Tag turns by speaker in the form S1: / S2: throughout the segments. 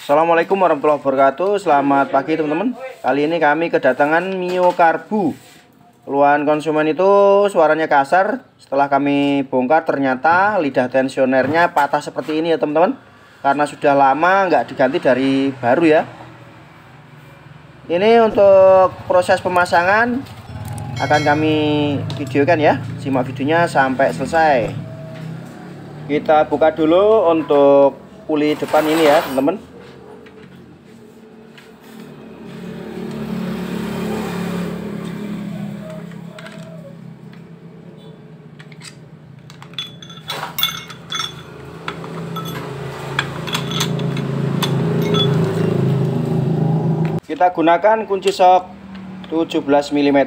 S1: Assalamualaikum warahmatullahi wabarakatuh. Selamat pagi teman-teman. Kali ini kami kedatangan Mio Karbu. Keluhan konsumen itu suaranya kasar. Setelah kami bongkar ternyata lidah tensionernya patah seperti ini ya teman-teman. Karena sudah lama nggak diganti dari baru ya. Ini untuk proses pemasangan akan kami videokan ya. Simak videonya sampai selesai. Kita buka dulu untuk puli depan ini ya teman-teman. Kita gunakan kunci sok 17 mm.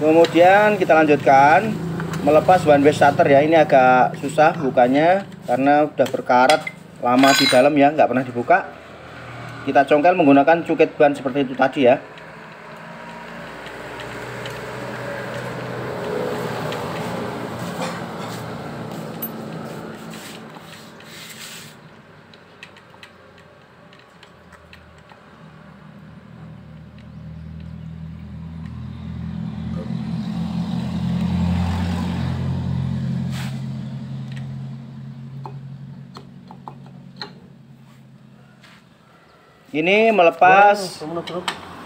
S1: Kemudian kita lanjutkan melepas one way starter ya. Ini agak susah bukanya karena udah berkarat lama di dalam ya, nggak pernah dibuka. Kita congkel menggunakan cukit ban seperti itu tadi ya. Ini melepas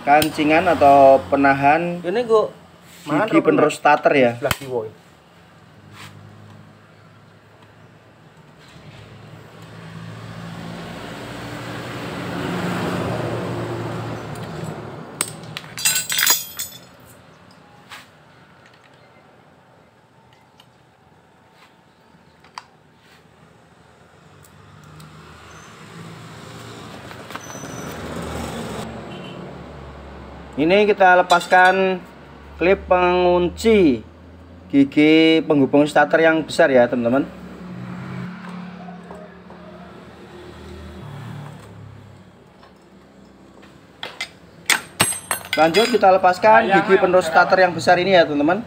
S1: kancingan atau penahan gigi penerus starter ya. Ini kita lepaskan klip pengunci gigi penghubung starter yang besar ya teman-teman. Lanjut kita lepaskan gigi penerus starter yang besar ini ya teman-teman.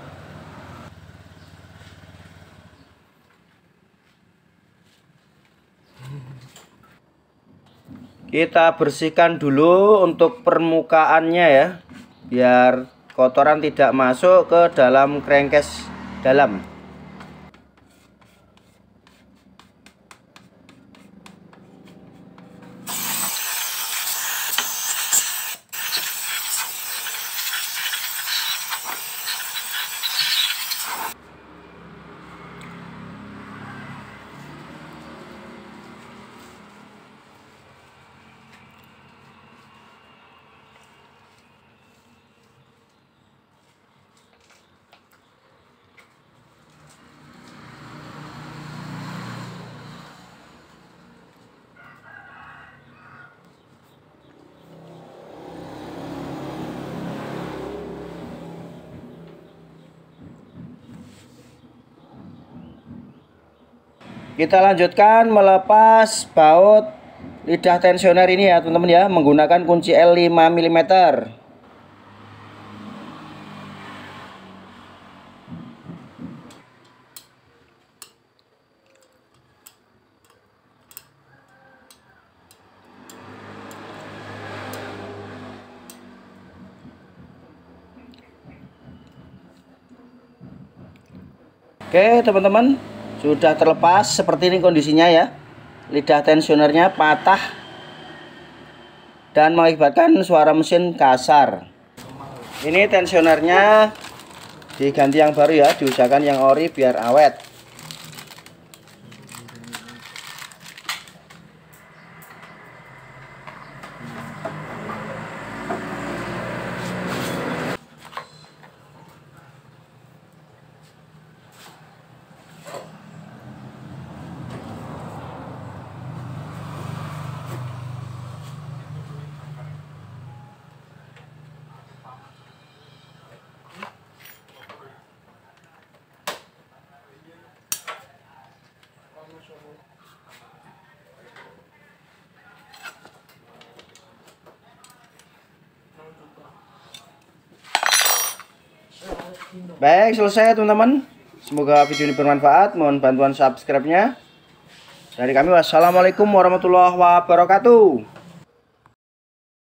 S1: Kita bersihkan dulu untuk permukaannya ya, biar kotoran tidak masuk ke dalam crankcase dalam. Kita lanjutkan melepas baut lidah tensioner ini ya teman-teman ya, menggunakan kunci L 5 mm. Oke teman-teman, sudah terlepas seperti ini kondisinya ya. Lidah tensionernya patah dan mengakibatkan suara mesin kasar. Ini tensionernya Diganti yang baru ya, diusahakan yang ori biar awet. Baik, selesai teman-teman. Semoga video ini bermanfaat. Mohon bantuan subscribe-nya. Dari kami, wassalamualaikum warahmatullahi wabarakatuh.